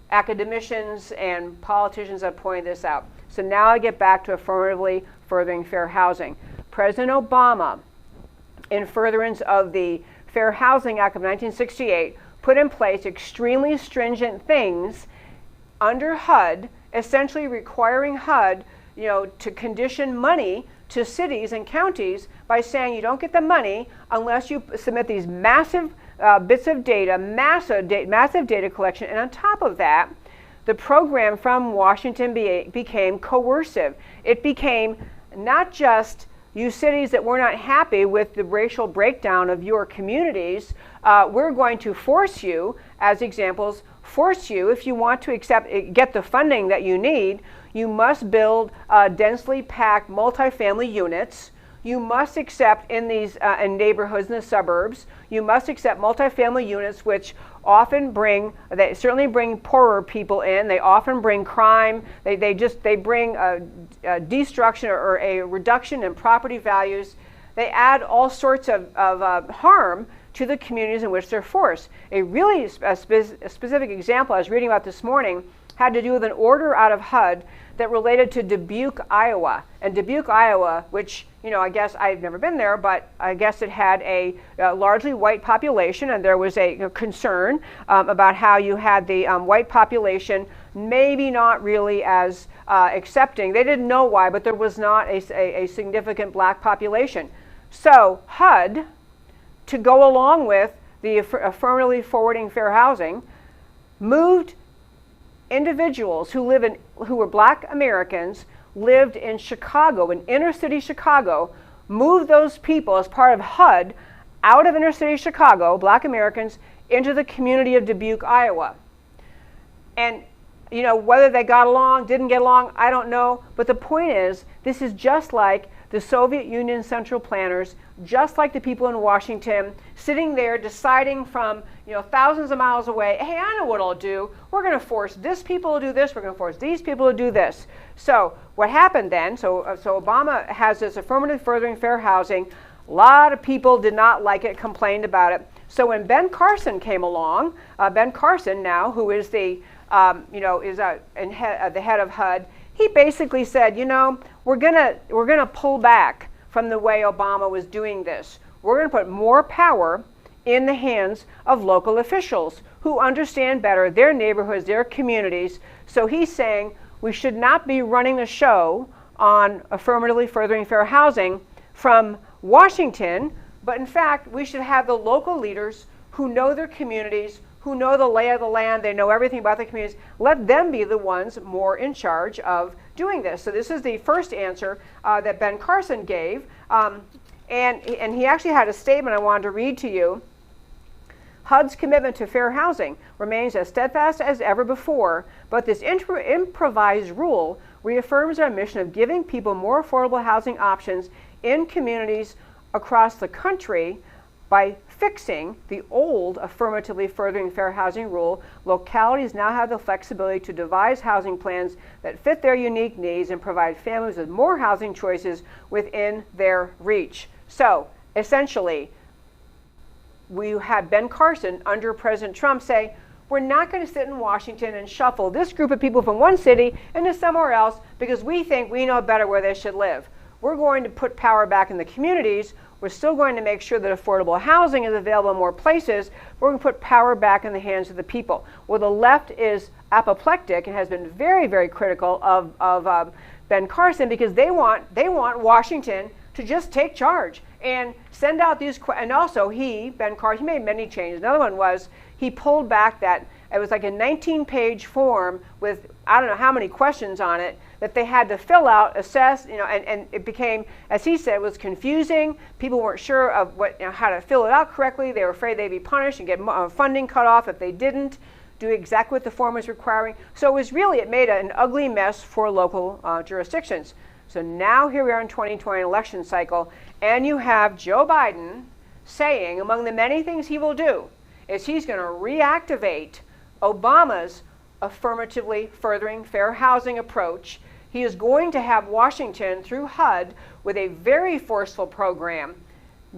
academicians and politicians have pointed this out. So now I get back to affirmatively furthering fair housing. President Obama, in furtherance of the Fair Housing Act of 1968, put in place extremely stringent things under HUD, essentially requiring HUD, to condition money to cities and counties by saying you don't get the money unless you submit these massive bits of data, massive data collection. And on top of that, the program from Washington became coercive. It became not just you cities that were not happy with the racial breakdown of your communities, we're going to force you, as examples, force you, if you want to get the funding that you need, you must build densely packed multifamily units. You must accept in these in neighborhoods in the suburbs, you must accept multifamily units, which often they certainly bring poorer people in. They often bring crime. They bring destruction or a reduction in property values. They add all sorts of harm to the communities in which they're forced. A really specific example I was reading about this morning had to do with an order out of HUD that related to Dubuque, Iowa. And Dubuque, Iowa, which, I guess I've never been there, but I guess it had a largely white population, and there was a concern about how you had the white population maybe not really as accepting. They didn't know why, but there was not a significant black population. So HUD, to go along with the affirmatively forwarding fair housing, moved individuals who were black Americans, lived in Chicago, in inner city Chicago, moved those people as part of HUD out of inner city Chicago, black Americans, into the community of Dubuque, Iowa. And whether they got along, didn't get along, I don't know. But the point is, this is just like the Soviet Union central planners, just like the people in Washington, sitting there deciding from thousands of miles away, hey, I know what I'll do. We're going to force this people to do this. We're going to force these people to do this. So what happened then, so Obama has this affirmative furthering fair housing. A lot of people did not like it, complained about it. So when Ben Carson came along, Ben Carson now, who is the head of HUD, he basically said, we're gonna pull back from the way Obama was doing this. We're going to put more power in the hands of local officials who understand better their neighborhoods, their communities. So he's saying we should not be running the show on affirmatively furthering fair housing from Washington, but in fact, we should have the local leaders who know their communities, who know the lay of the land, they know everything about the communities. Let them be the ones more in charge of doing this. So this is the first answer that Ben Carson gave. And he actually had a statement I wanted to read to you. HUD's commitment to fair housing remains as steadfast as ever before, but this improvised rule reaffirms our mission of giving people more affordable housing options in communities across the country by fixing the old affirmatively furthering fair housing rule. Localities now have the flexibility to devise housing plans that fit their unique needs and provide families with more housing choices within their reach. So essentially, we had Ben Carson under President Trump say, we're not going to sit in Washington and shuffle this group of people from one city into somewhere else because we think we know better where they should live. We're going to put power back in the communities. We're still going to make sure that affordable housing is available in more places. We're going to put power back in the hands of the people. Well, the left is apoplectic and has been very, very critical of Ben Carson because they want Washington to just take charge and send out these. And also, Ben Carson, he made many changes. Another one was he pulled back that it was like a 19-page form with I don't know how many questions on it that they had to fill out, assess, and it became, as he said, it was confusing. People weren't sure of how to fill it out correctly. They were afraid they'd be punished and get funding cut off if they didn't do exactly what the form was requiring. So it made an ugly mess for local jurisdictions. So now here we are in 2020 election cycle, and you have Joe Biden saying, among the many things he will do, is he's going to reactivate Obama's affirmatively furthering fair housing approach. He is going to have Washington, through HUD, with a very forceful program,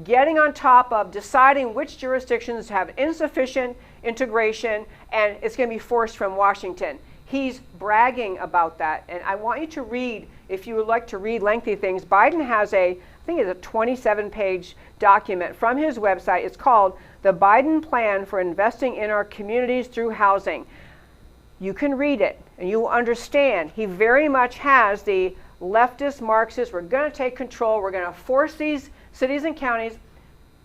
getting on top of deciding which jurisdictions have insufficient integration, and it's going to be forced from Washington. He's bragging about that, and I want you to read, if you would like to read lengthy things, Biden has I think it's a 27-page document from his website. It's called The Biden Plan for Investing in Our Communities Through Housing. You can read it and you will understand he very much has the leftist Marxists. We're going to take control. We're going to force these cities and counties.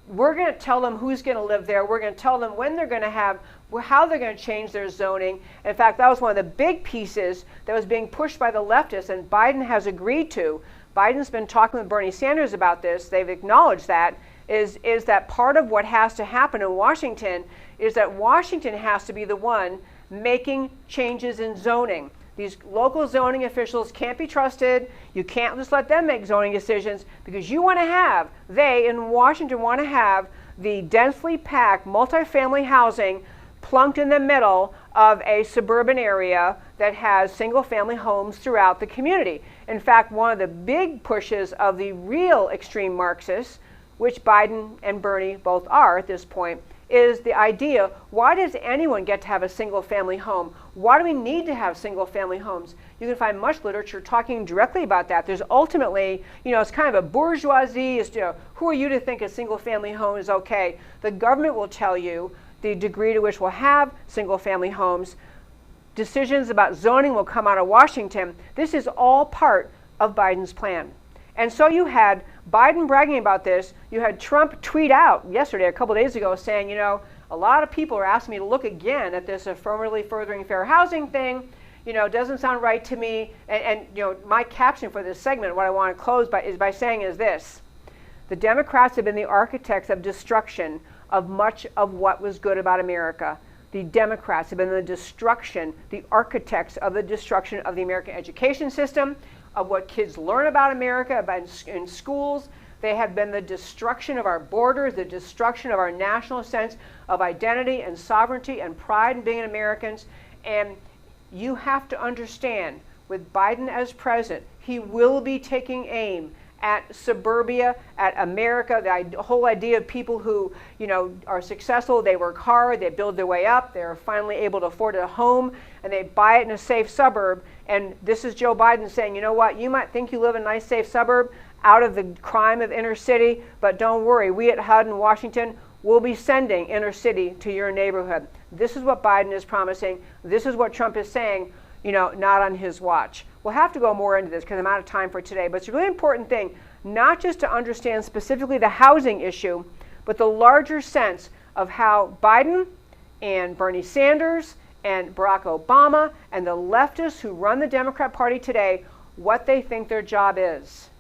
We're going to tell them who's going to live there. We're going to tell them when they're going to have, how they're going to change their zoning. In fact, that was one of the big pieces that was being pushed by the leftists, and Biden has agreed to. Biden's been talking with Bernie Sanders about this. They've acknowledged that, is that part of what has to happen in Washington is that Washington has to be the one making changes in zoning. These local zoning officials can't be trusted. You can't just let them make zoning decisions, because you want to have, they in Washington want to have the densely packed multifamily housing plunked in the middle of a suburban area that has single family homes throughout the community. In fact, one of the big pushes of the real extreme Marxists, which Biden and Bernie both are at this point, is the idea, why does anyone get to have a single family home? Why do we need to have single family homes? You can find much literature talking directly about that. There's ultimately, it's kind of a bourgeoisie, who are you to think a single family home is okay? The government will tell you the degree to which we'll have single family homes. Decisions about zoning will come out of Washington. This is all part of Biden's plan. And so you had Biden bragging about this. You had Trump tweet out yesterday, a couple days ago, saying, a lot of people are asking me to look again at this affirmatively furthering fair housing thing. It doesn't sound right to me. And my caption for this segment, what I want to close by, is by saying is this. The Democrats have been the architects of destruction of much of what was good about America. The Democrats have been the architects of the destruction of the American education system, of what kids learn about America, in schools. They have been the destruction of our borders, the destruction of our national sense of identity and sovereignty and pride in being Americans. And you have to understand, with Biden as president, he will be taking aim at suburbia, at America, the whole idea of people who, are successful, they work hard, they build their way up, they're finally able to afford a home, and they buy it in a safe suburb. And this is Joe Biden saying, you know what, you might think you live in a nice, safe suburb out of the crime of inner city, but don't worry, we at HUD in Washington will be sending inner city to your neighborhood. This is what Biden is promising. This is what Trump is saying, not on his watch. We'll have to go more into this because I'm out of time for today, but it's a really important thing, not just to understand specifically the housing issue, but the larger sense of how Biden and Bernie Sanders and Barack Obama and the leftists who run the Democrat Party today, what they think their job is.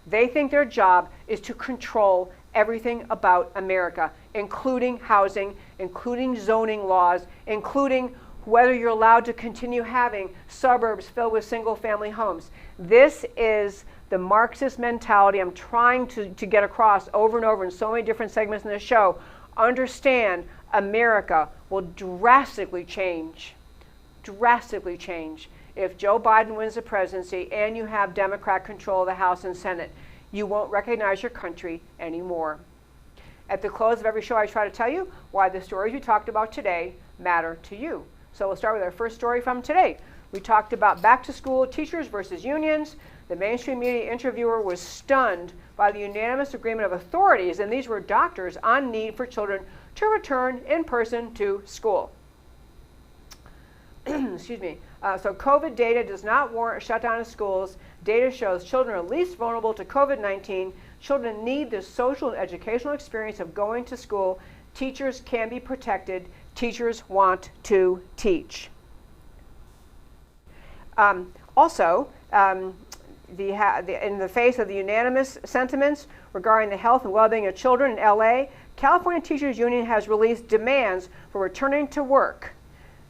They think their job is to control everything about America, including housing, including zoning laws, including whether you're allowed to continue having suburbs filled with single-family homes. This is the Marxist mentality I'm trying to get across over and over in so many different segments in the show. Understand, America will drastically change if Joe Biden wins the presidency and you have Democrat control of the House and Senate. You won't recognize your country anymore. At the close of every show, I try to tell you why the stories we talked about today matter to you. So we'll start with our first story from today. We talked about back to school teachers versus unions. The mainstream media interviewer was stunned by the unanimous agreement of authorities, and these were doctors, on need for children to return in person to school. Excuse me. So COVID data does not warrant a shutdown of schools. Data shows children are least vulnerable to COVID-19. Children need the social and educational experience of going to school. Teachers can be protected. Teachers want to teach. In the face of the unanimous sentiments regarding the health and well-being of children in LA, California Teachers Union has released demands for returning to work.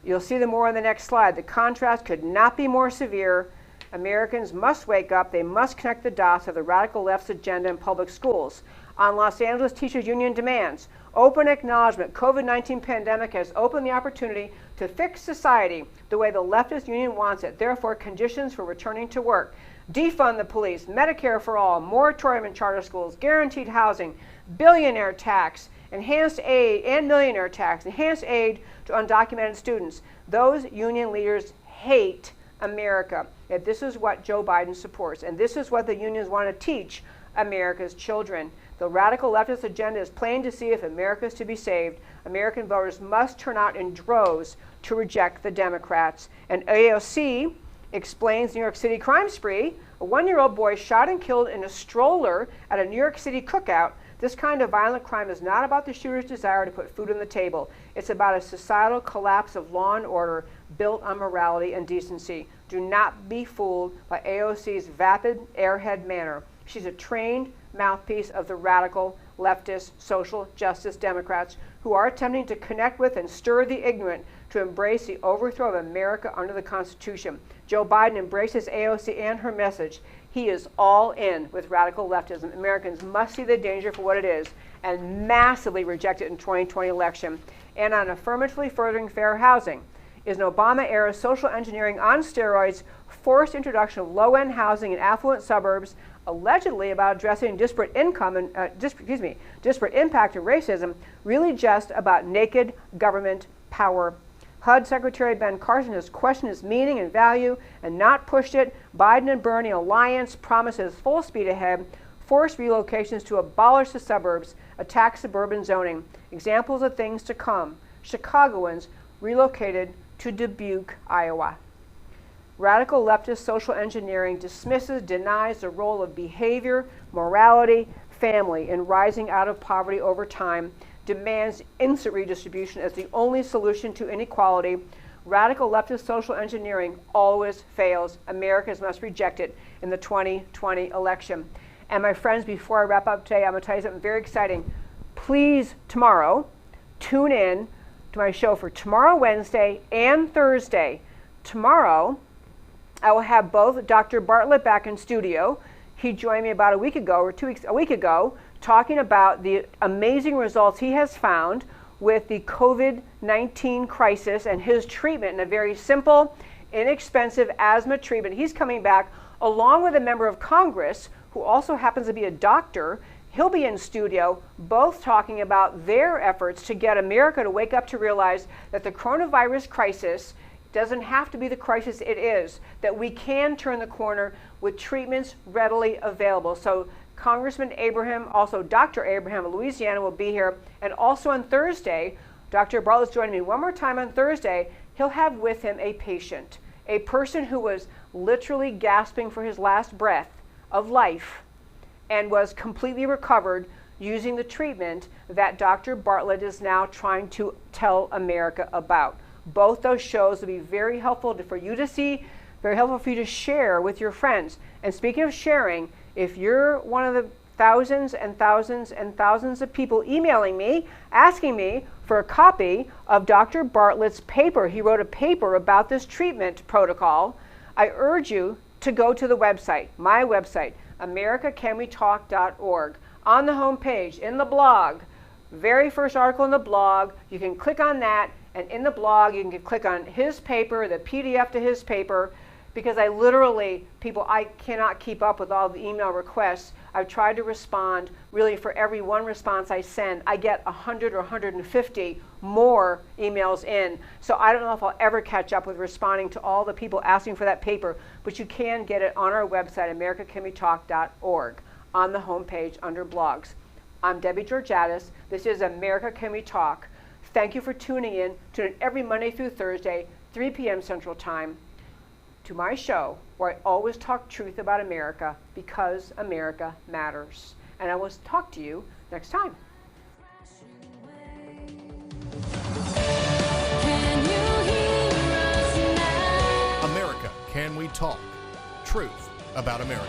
You'll see them more on the next slide. The contrast could not be more severe. Americans must wake up. They must connect the dots of the radical left's agenda in public schools. On Los Angeles Teachers Union demands, open acknowledgement COVID-19 pandemic has opened the opportunity to fix society the way the leftist union wants it. Therefore, conditions for returning to work. Defund the police, Medicare for all, moratorium in charter schools, guaranteed housing, billionaire tax, enhanced aid and millionaire tax, enhanced aid to undocumented students. Those union leaders hate America. Yet this is what Joe Biden supports, and this is what the unions want to teach America's children. The radical leftist agenda is plain to see. If America is to be saved, American voters must turn out in droves to reject the Democrats. And AOC explains New York City crime spree. A 1-year-old boy shot and killed in a stroller at a New York City cookout. This kind of violent crime is not about the shooter's desire to put food on the table. It's about a societal collapse of law and order built on morality and decency. Do not be fooled by AOC's vapid airhead manner. She's a trained mouthpiece of the radical, leftist, social justice Democrats who are attempting to connect with and stir the ignorant to embrace the overthrow of America under the Constitution. Joe Biden embraces AOC and her message. He is all in with radical leftism. Americans must see the danger for what it is and massively reject it in 2020 election. And on affirmatively furthering fair housing is an Obama-era social engineering on steroids, forced introduction of low-end housing in affluent suburbs, allegedly about addressing disparate income and disparate impact and racism, really just about naked government power. HUD Secretary Ben Carson has questioned its meaning and value and not pushed it. Biden and Bernie alliance promises full speed ahead, forced relocations to abolish the suburbs, attack suburban zoning. Examples of things to come. Chicagoans relocated to Dubuque, Iowa. Radical leftist social engineering dismisses, denies the role of behavior, morality, family in rising out of poverty over time, demands instant redistribution as the only solution to inequality. Radical leftist social engineering always fails. Americans must reject it in the 2020 election. And my friends, before I wrap up today, I'm going to tell you something very exciting. Please, tomorrow, tune in to my show for tomorrow, Wednesday, and Thursday. Tomorrow, I will have both Dr. Bartlett back in studio. He joined me about a week ago, talking about the amazing results he has found with the COVID-19 crisis and his treatment in a very simple, inexpensive asthma treatment. He's coming back along with a member of Congress who also happens to be a doctor. He'll be in studio, both talking about their efforts to get America to wake up to realize that the coronavirus crisis doesn't have to be the crisis it is, that we can turn the corner with treatments readily available. So Congressman Abraham, also Dr. Abraham of Louisiana will be here. And also on Thursday, Dr. Bartlett's joining me one more time on Thursday. He'll have with him a patient, a person who was literally gasping for his last breath of life and was completely recovered using the treatment that Dr. Bartlett is now trying to tell America about. Both those shows will be very helpful for you to see, very helpful for you to share with your friends. And speaking of sharing, if you're one of the thousands and thousands and thousands of people emailing me, asking me for a copy of Dr. Bartlett's paper, he wrote a paper about this treatment protocol, I urge you to go to the website, my website, americacanwetalk.org. On the home page, in the blog, very first article in the blog, you can click on that. And in the blog, you can click on his paper, the PDF to his paper, because I cannot keep up with all the email requests. I've tried to respond. Really, for every one response I send, I get 100 or 150 more emails in. So I don't know if I'll ever catch up with responding to all the people asking for that paper, but you can get it on our website, americacanwetalk.org, on the homepage under blogs. I'm Debbie Georgatos. This is America Can We Talk. Thank you for tuning in. Tune in every Monday through Thursday, 3 p.m. Central Time, to my show where I always talk truth about America because America matters. And I will talk to you next time. America, Can We Talk? Truth about America.